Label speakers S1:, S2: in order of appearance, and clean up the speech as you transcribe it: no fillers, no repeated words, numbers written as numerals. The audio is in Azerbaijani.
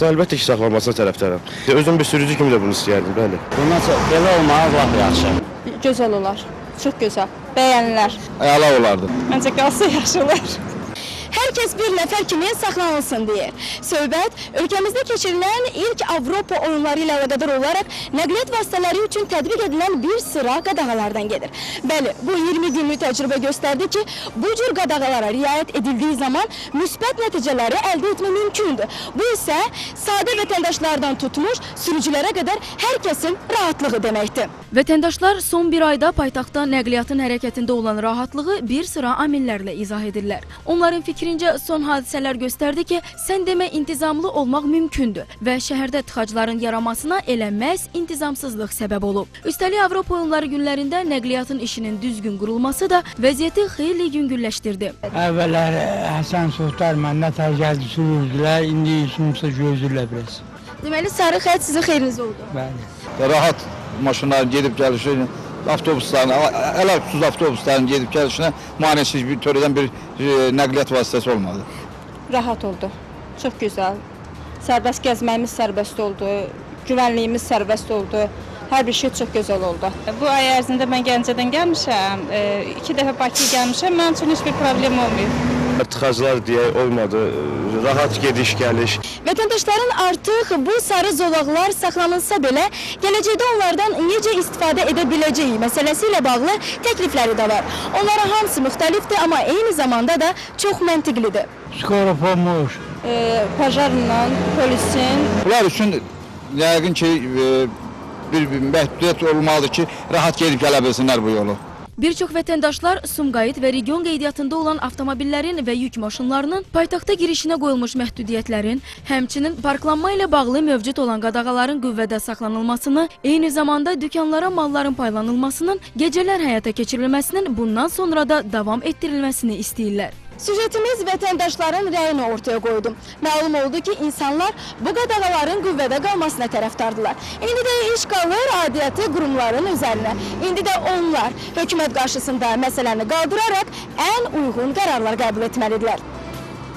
S1: Əlbəttə ki, saxlanmasına tərəfdarım. Özüm bir sürücü kimi də bunu istəyərdim, bəli.
S2: Bundan sonra belə olmağı lap yaxşı.
S3: Gözəl olar, çox gözəl, bəyənilər.
S4: Əla olardı.
S3: Məncə qalsa yaxşı olar.
S5: Hər kəs bir nəfər kimi saxlanılsın deyir. Söhbət ölkəmizdə keçirilən ilk Avropa oyunları ilə əlaqədar olaraq nəqliyyat vasitələri üçün tətbiq edilən bir sıra qadağalardan gedir. Bəli, bu 20 günlük təcrübə göstərdi ki, bu cür qadağalara riayət edildiyi zaman müsbət nəticələri əldə etmək mümkündür. Bu isə sadə vətəndaşlardan tutmuş sürücülərə qədər hər kəsin rahatlığı deməkdir.
S6: Vətəndaşlar son bir ayda paytaxtda nəqliyyatın hərəkətində olan rahatlığı bir sıra amillərlə izah edirlər. Onların fikrincə son hadisələr göstərdi ki, sən demə intizamlı olmaq mümkündür və şəhərdə tıxacların yaranmasına elə məhz intizamsızlıq səbəb olub. Üstəlik Avropa oyunları günlərində nəqliyyatın işinin düzgün qurulması da vəziyyəti xeyli yüngülləşdirdi.
S7: Əvvəllər Həsən Soxtar məndən gəldi sürürdülər, indi işimsə gözürlər biraz.
S5: Deməli, sarı xətt sizin xeyrinizə oldu.
S7: Bəli.
S4: Rahat maşınların gedib gəlişi, avtobusların, əl-xüsus avtobusların gedib gəlişinə maneəsiz bir törədən bir nəqliyyat vasitəsi olmadı.
S3: Rahat oldu, çox gözəl. Sərbəst gəzməyimiz sərbəst oldu, güvənliyimiz sərbəst oldu. Hər bir şey çox gözəl oldu. Bu ay ərzində mən Gəncədən gəlmişəm, 2 dəfə Bakıya gəlmişəm, mənim üçün heç bir problem olmuyor.
S1: Tıxaclar deyək olmadı, rahat gediş-gəliş.
S5: Vətəndaşların artıq bu sarı zolaqlar saxlanılsa belə, gələcəkdə onlardan necə istifadə edə biləcəyi məsələsi ilə bağlı təklifləri də var. Onların hamısı müxtəlifdir, amma eyni zamanda da çox məntiqlidir.
S7: Skoro pomoş.
S3: Pajarla, polisin.
S4: Bunlar üçün yəqin ki, bir məhdudiyyət olmalıdır ki, rahat gedib gələ bilsinlər bu yolu.
S6: Bir çox vətəndaşlar Sumqayıt və region qeydiyyatında olan avtomobillərin və yük maşınlarının paytaxta girişinə qoyulmuş məhdudiyyətlərin, həmçinin parklanma ilə bağlı mövcud olan qadağaların qüvvədə saxlanılmasını, eyni zamanda dükanlara malların paylanılmasının, gecələr həyata keçirilməsinin bundan sonra da davam etdirilməsini istəyirlər.
S5: Süjetimiz vətəndaşların rəyini ortaya qoydu. Məlum oldu ki, insanlar bu qadağaların qüvvədə qalmasına tərəfdardılar. İndi də iş qalır aidiyyatı qurumların üzərinə. İndi də onlar hökumət qarşısında məsələni qaldıraraq ən uyğun qərarlar qəbul etməlidirlər.